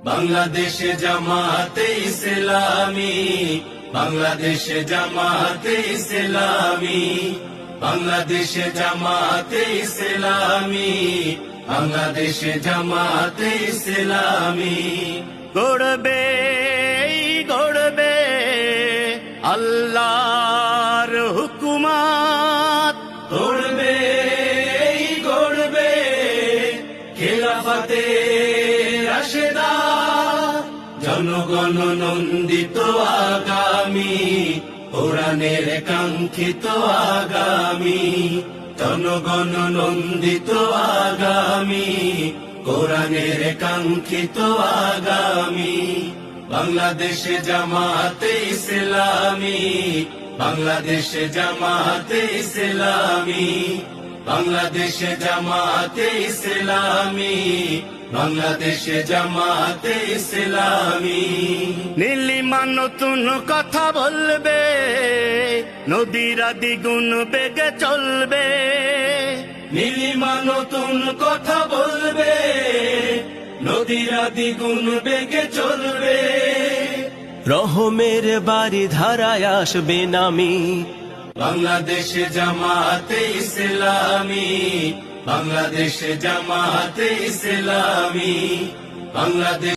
বাংলাদেশে জামাতে ইসলামী, বাংলাদেশে জামাতে ইসলামী, বাংলাদেশে জামাতে ইসলামী, বাংলাদেশে জামাতে ইসলামী। গড়বে গড়বে আল্লাহর হুকুমত, গড়বে গড়বে খেলাফতে রাশেদা, জনগণ নন্দিত আগামী, কোরআনের কাঙ্ক্ষিত আগামী, জনগণ নন্দিত আগামী, কোরআনের কাঙ্ক্ষিত আগামী। বাংলাদেশে জামাতে ইসলামী, বাংলাদেশে জামাতে ইসলামী, বাংলাদেশে জামাতে ইসলামী, বাংলাদেশে জামাতে ইসলামী। নীলিমা নতুন কথা বলবে, নদীরা দ্বিগুণ বেগে চলবে, নীলিমা নতুন কথা বলবে, নদীরা দ্বিগুণ বেগে চলবে। রহমের বাড়ি ধারায় আসবে নামি, বাংলাদেশে জামাতে ইসলামী, বাংলাদেশে জামাতে ইসলামী, বাংলাদেশ